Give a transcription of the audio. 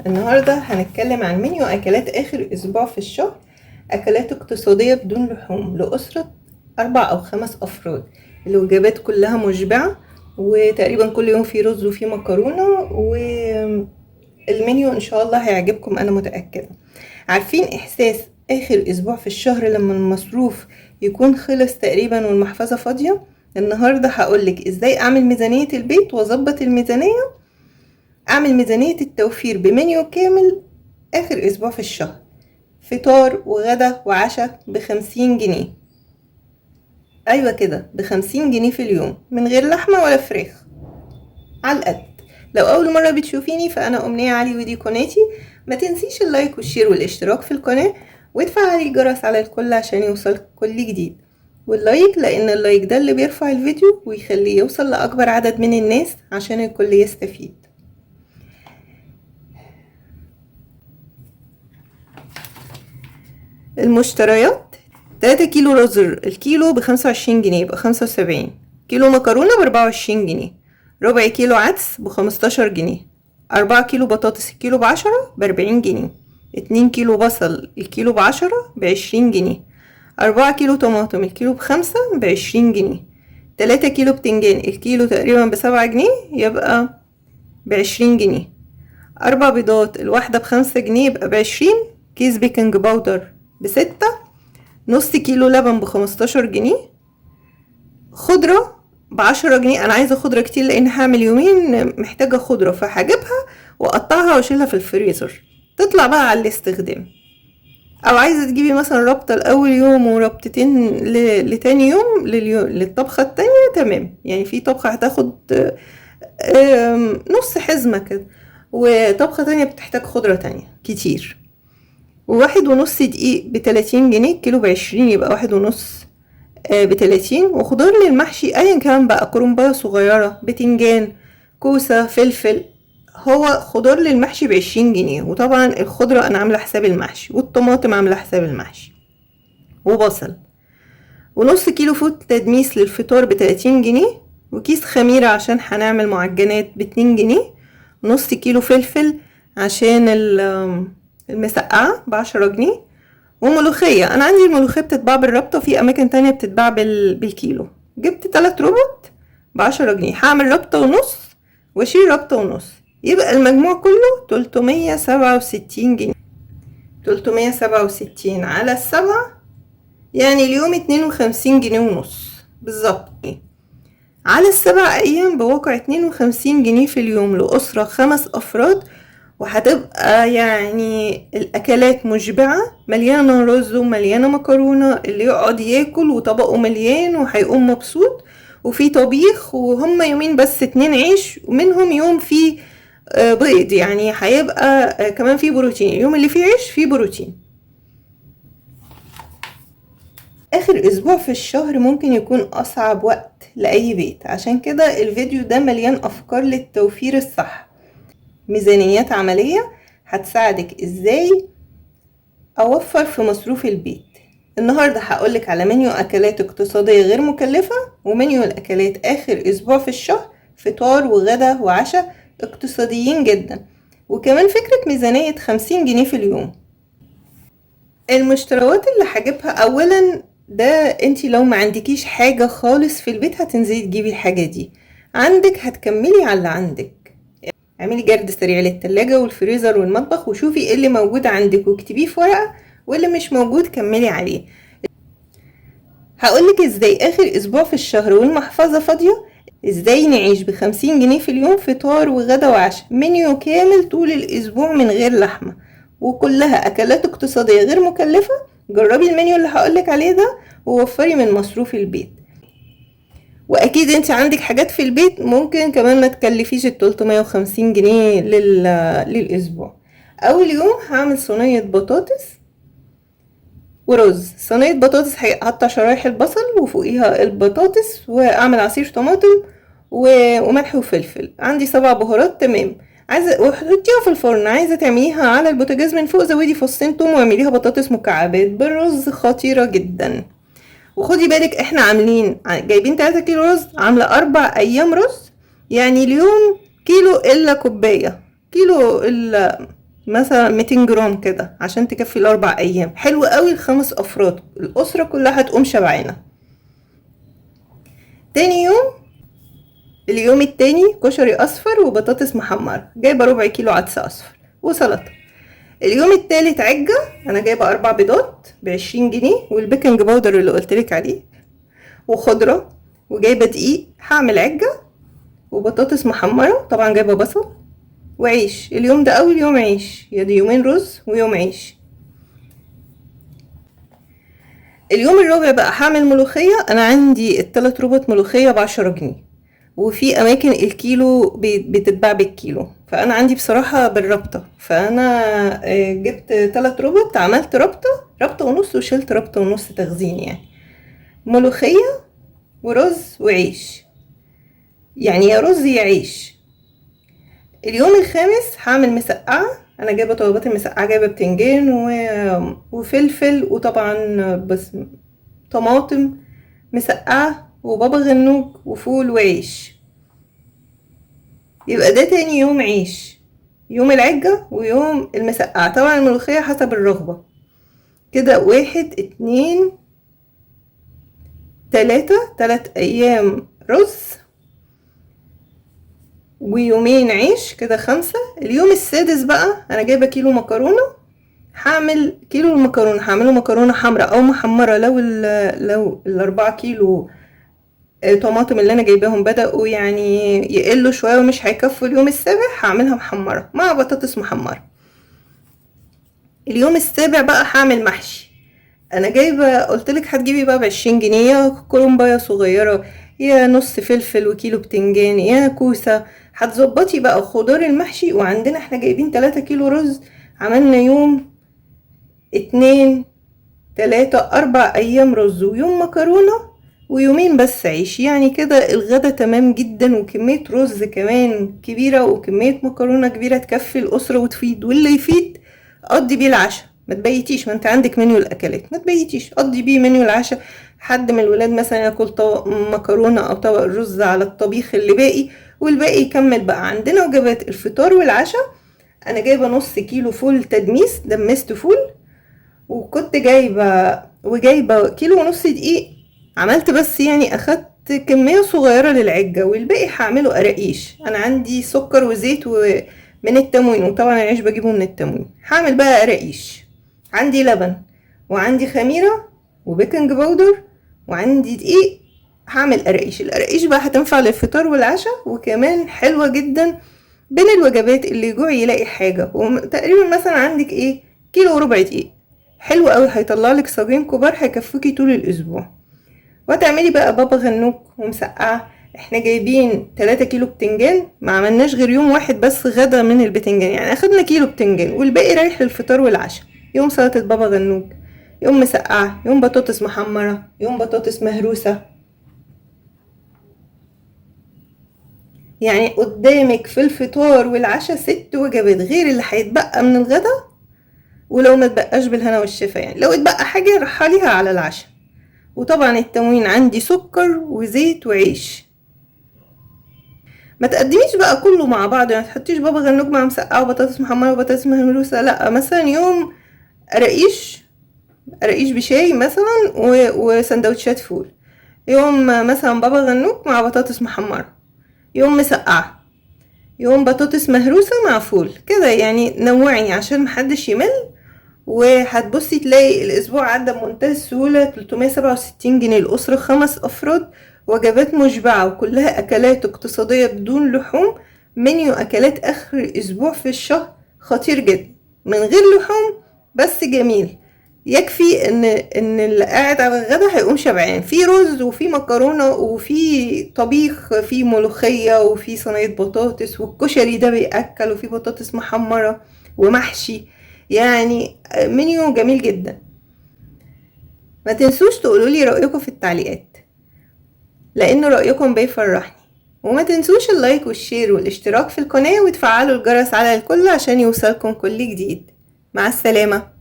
النهاردة هنتكلم عن منيو أكلات آخر أسبوع في الشهر، أكلات اقتصادية بدون لحوم لأسرة 4 أو 5 أفراد. الوجبات كلها مشبعة وتقريبا كل يوم في رز وفي مكرونة، والمنيو إن شاء الله هيعجبكم أنا متأكدة. عارفين إحساس آخر أسبوع في الشهر لما المصروف يكون خلص تقريبا والمحفظة فاضية؟ النهاردة هقولك إزاي أعمل ميزانية البيت وأظبط الميزانية، اعمل ميزانية التوفير بمنيو كامل اخر اسبوع في الشهر، فطار وغدا وعشاء ب50 جنيه. ايوه كده ب50 جنيه في اليوم، من غير لحمة ولا فراخ، على القد. لو اول مرة بتشوفيني فانا امنية علي ودي قناتي. ما تنسيش اللايك والشير والاشتراك في القناة وتفعلي الجرس على الكل عشان يوصلك كل جديد. واللايك لان اللايك ده اللي بيرفع الفيديو ويخليه يوصل لاكبر عدد من الناس عشان الكل يستفيد. المشتريات: 3 كيلو رز الكيلو ب25 جنيه، يبقى 75. كيلو مكرونة ب24 جنيه. ربع كيلو عدس ب15 جنيه. 4 كيلو بطاطس الكيلو ب10 ب40 جنيه. 2 كيلو بصل الكيلو ب10 ب20 جنيه. 4 كيلو طماطم الكيلو ب5 ب20 جنيه. 3 كيلو بتنجان الكيلو تقريبا ب7 جنيه، يبقى ب20 جنيه. 4 بيضات الواحدة ب5 جنيه، يبقى ب20. كيس بيكنج باودر ب6. نص كيلو لبن ب15 جنيه. خضرة ب10 جنيه. انا عايزة خضرة كتير لان هعمل يومين محتاجة خضرة، فهجيبها واقطعها واشيلها في الفريزر تطلع بقى على الاستخدام. او عايزة تجيبي مثلا ربطة لاول يوم وربطتين لتاني يوم للطبخة التانية، تمام. يعني في طبخة هتاخد نص حزمة كده، وطبخة تانية بتحتاج خضرة تانية كتير. و1.5 دقيق ب30 جنيه، كيلو ب20 يبقى 1.5 ب30. وخضار للمحشي ايا كان بقى، كرنبايه صغيرة، بتنجان، كوسة، فلفل. هو خضار للمحشي ب20 جنيه، وطبعا الخضرة انا عاملة حساب المحشي، والطماطم عاملة حساب المحشي، وبصل. ونص كيلو فول تدميس للفطار ب30 جنيه. وكيس خميرة عشان هنعمل معجنات ب2 جنيه. ونص كيلو فلفل عشان المسقعة ب10 جنيه. وملوخية، انا عندي الملوخية بتتباع بالربطة، وفي اماكن تانية بتتباع بالكيلو. جبت 3 ربط ب10 جنيه، هعمل ربطة ونص واشيل ربطة ونص، يبقى المجموع كله 367 جنيه. 367 على 7 يعني اليوم 52 جنيه ونص بالظبط. على ال7 ايام بواقع 52 جنيه في اليوم لأسرة 5 افراد. وهتبقى يعني الاكلات مشبعة، مليانة رز ومليانة مكرونة، اللي يقعد ياكل وطبقه مليان وهيقوم مبسوط. وفي طبيخ، وهم يومين بس 2 عيش، ومنهم يوم فيه بيض، يعني هيبقى كمان فيه بروتين. اليوم اللي فيه عيش فيه بروتين. اخر اسبوع في الشهر ممكن يكون اصعب وقت لاي بيت، عشان كده الفيديو ده مليان افكار للتوفير الصح، ميزانيات عملية هتساعدك ازاي اوفر في مصروف البيت. النهاردة هقولك على منيو اكلات اقتصادية غير مكلفة، ومنيو الاكلات اخر اسبوع في الشهر، فطار وغدا وعشاء اقتصاديين جدا، وكمان فكرة ميزانية 50 جنيه في اليوم. المشتريات اللي هجيبها اولا، ده انتي لو ما عندكيش حاجة خالص في البيت هتنزلي تجيبي الحاجة دي، عندك هتكملي على اللي عندك. اعملي جرد سريع للتلاجة والفريزر والمطبخ وشوفي ايه اللي موجود عندك واكتبيه في ورقة، واللي مش موجود كملي عليه. هقولك ازاي اخر اسبوع في الشهر والمحفظة فاضية ازاي نعيش ب50 جنيه في اليوم، فطار وغدا وعشاء، منيو كامل طول الاسبوع من غير لحمة، وكلها اكلات اقتصادية غير مكلفة. جربي المنيو اللي هقولك عليه ده ووفري من مصروف البيت. واكيد انت عندك حاجات في البيت ممكن كمان ما تكلفيش 350 جنيه للاسبوع. اول يوم هعمل صينية بطاطس ورز. صينية بطاطس هقطع شرايح البصل وفوقيها البطاطس، واعمل عصير طماطم وملح وفلفل. عندي 7 بهارات، تمام. عايزه وحطيها في الفرن. عايزه تعمليها على البوتاجاز من فوق، زودي فصين توم واعمليها بطاطس مكعبات بالرز، خطيرة جدا. وخدي بالك احنا جايبين 3 كيلو رز، عاملة 4 ايام رز، يعني اليوم كيلو الا كوباية، كيلو الا مثلا 200 جرام كده عشان تكفي ال4 ايام. حلو قوي ل5 افراد، الاسرة كلها هتقوم شبعانة. تاني يوم، اليوم التاني، كشري اصفر وبطاطس محمرة، جايبة ربع كيلو عدس اصفر وسلطة. اليوم التالت عجة، انا جايبة 4 بيضات ب20 جنيه، والبيكنج باودر اللي قلتلك عليه، وخضرة، وجايبة دقيق. هعمل عجة وبطاطس محمرة، طبعا جايبة بصل وعيش. اليوم ده اول يوم عيش، يعني يومين رز ويوم عيش. اليوم الرابع بقى هعمل ملوخية. انا عندي ال3 ربط ملوخية ب10 جنيه، وفي اماكن الكيلو بتتباع بالكيلو، فانا عندي بصراحة بالربطة. فانا جبت 3 ربط، عملت ربطة ونص، وشلت ربطة ونص تخزين يعني. ملوخية ورز وعيش، يعني يا رز يا عيش. اليوم الخامس هعمل مسقعة. انا جايبة طلبات المسقعة، جايبة بتنجان وفلفل، وطبعا بس طماطم مسقعة، وبابا غنوج، وفول وعيش. يبقى ده تاني يوم عيش، يوم العجة ويوم المسقعة. طبعا الملوخية حسب الرغبة. كده 1 2 3، 3 ايام رز ويومين عيش، كده 5. اليوم السادس بقى انا جايبة كيلو مكرونة. هعمل كيلو المكرونة، هعمله مكرونة حمراء او محمرة. لو ال4 كيلو طماطم اللي انا جايباهم بدأوا يعني يقلوا شوية ومش هيكفوا اليوم السابع، هعملها محمرة مع بطاطس محمرة. اليوم السابع بقى هعمل محشي. انا جايبة، قلتلك هتجيبي بقى ب20 جنيه كرنباية صغيرة، يا نص فلفل، وكيلو بتنجان، يا كوسة. هتظبطي بقى خضار المحشي. وعندنا احنا جايبين 3 كيلو رز، عملنا يوم 2 3 4 ايام رز ويوم مكرونة ويومين بس عيش. يعني كده الغدا تمام جدا، وكمية رز كمان كبيرة وكمية مكرونة كبيرة تكفي الأسرة وتفيد. واللي يفيد قضي بيه العشاء، ما تبيتيش. ما انت عندك منيو الأكلات، ما تبيتيش، قضي بيه منيو العشاء. حد من الولاد مثلا ياكل طبق مكرونة أو طبق رز على الطبيخ اللي باقي، والباقي يكمل بقى. عندنا وجبات الفطار والعشاء. أنا جايبة نص كيلو فول تدميس، دمست فول، وكنت جايبة كيلو ونص دقيق. عملت بس يعني اخدت كمية صغيرة للعجة، والباقي هعمله قراقيش. انا عندي سكر وزيت من التموين، وطبعا العيش بجيبه من التموين. هعمل بقى قراقيش. عندي لبن، وعندي خميرة، وبيكنج باودر، وعندي دقيق. هعمل قراقيش. القراقيش بقى هتنفع للفطار والعشاء، وكمان حلوة جدا بين الوجبات، اللي يجوع يلاقي حاجة. وتقريبا مثلا عندك ايه، كيلو وربع دقيق، حلو قوي، هيطلع لك صاجين كبار هيكفوكي طول الاسبوع. وهتعملي بقى بابا غنوج ومسقعه. احنا جايبين 3 كيلو بتنجان، ما عملناش غير يوم واحد بس غدا من البتنجان، يعني اخدنا كيلو بتنجان والباقي رايح للفطار والعشاء. يوم سلطه بابا غنوج، يوم مسقعه، يوم بطاطس محمره، يوم بطاطس مهروسه. يعني قدامك في الفطار والعشاء 6 وجبات غير اللي هيتبقى من الغدا. ولو ما تبقاش بالهنا والشفا، يعني لو اتبقى حاجة رحليها على العشاء. وطبعا التموين عندي سكر وزيت وعيش. ما تقدميش بقى كله مع بعض، يعني ما تحطيش بابا غنوج مع مسقعه وبطاطس محمره وبطاطس مهروسه، لا. مثلا يوم قراقيش بشاي مثلا وسندوتشات فول. يوم مثلا بابا غنوج مع بطاطس محمره. يوم مسقعه. يوم بطاطس مهروسه مع فول. كده يعني نوعي عشان محدش يمل. وهتبصي تلاقي الاسبوع عدى بمنتهى السهولة. 367 جنيه الاسرة، 5 افراد، وجبات مشبعة وكلها اكلات اقتصادية بدون لحوم. منيو اكلات اخر الاسبوع في الشهر خطير جدا، من غير لحوم بس جميل. يكفي ان اللي قاعد على الغدا هيقوم شبعان. في رز وفي مكرونة وفي طبيخ، في ملوخية وفي صينية بطاطس، والكشري ده بيأكل، وفي بطاطس محمرة ومحشي. يعني منيو جميل جدا. ما تنسوش تقولولي رأيكم في التعليقات، لأن رأيكم بيفرحني. وما تنسوش اللايك والشير والاشتراك في القناة، وتفعلوا الجرس على الكل عشان يوصلكم كل جديد. مع السلامة.